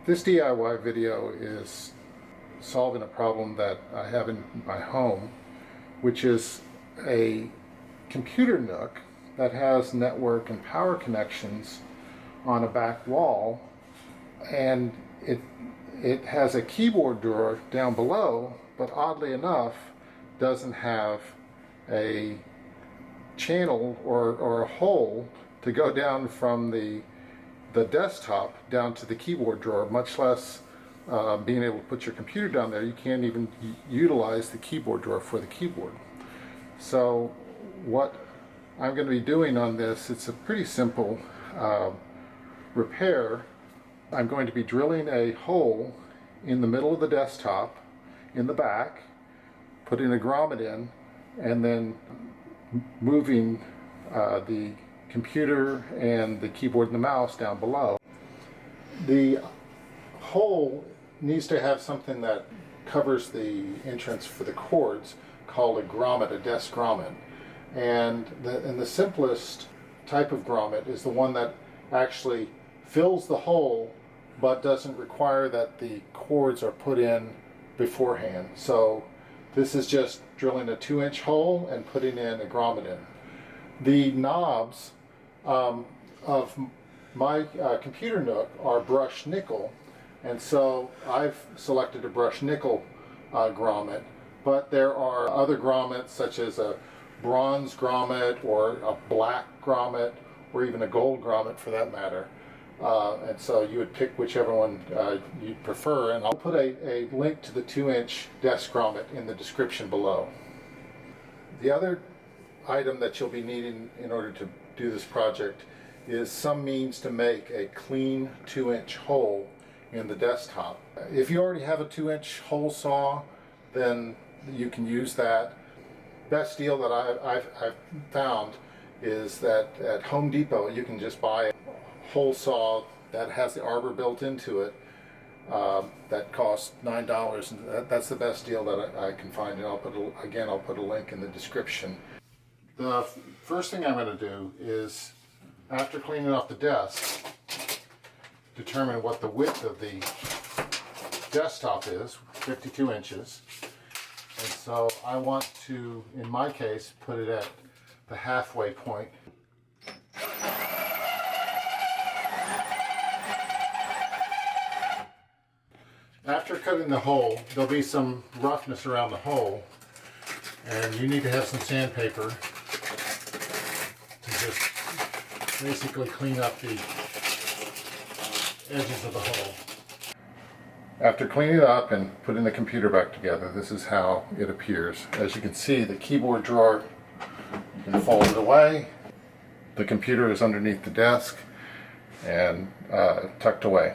This DIY video is solving a problem that I have in my home, which is a computer nook that has network and power connections on a back wall, and it has a keyboard drawer down below, but oddly enough doesn't have a channel or a hole to go down from the desktop down to the keyboard drawer, much less being able to put your computer down there. You can't even utilize the keyboard drawer for the keyboard. So what I'm going to be doing on this, it's a pretty simple repair. I'm going to be drilling a hole in the middle of the desktop in the back, putting a grommet in, and then moving the computer and the keyboard and the mouse down below. The hole needs to have something that covers the entrance for the cords called a grommet, a desk grommet. And the simplest type of grommet is the one that actually fills the hole but doesn't require that the cords are put in beforehand. So this is just drilling a 2-inch hole and putting in a grommet in. The knobs of my computer nook are brushed nickel, and so I've selected a brushed nickel grommet, but there are other grommets such as a bronze grommet or a black grommet or even a gold grommet for that matter. And so you would pick whichever one you'd prefer, and I'll put a link to the 2-inch desk grommet in the description below. The other item that you'll be needing in order to do this project is some means to make a clean 2-inch hole in the desktop. If you already have a 2-inch hole saw, then you can use that. Best deal that I've found is that at Home Depot you can just buy a hole saw that has the arbor built into it that costs $9, and that's the best deal that I can find. And I'll put a link in the description. The first thing I'm going to do is, after cleaning off the desk, determine what the width of the desktop is, 52 inches. And so I want to, in my case, put it at the halfway point. After cutting the hole, there'll be some roughness around the hole, and you need to have some sandpaper to just basically clean up the edges of the hole. After cleaning it up and putting the computer back together, this is how it appears. As you can see, the keyboard drawer, you can fold it away. The computer is underneath the desk and tucked away.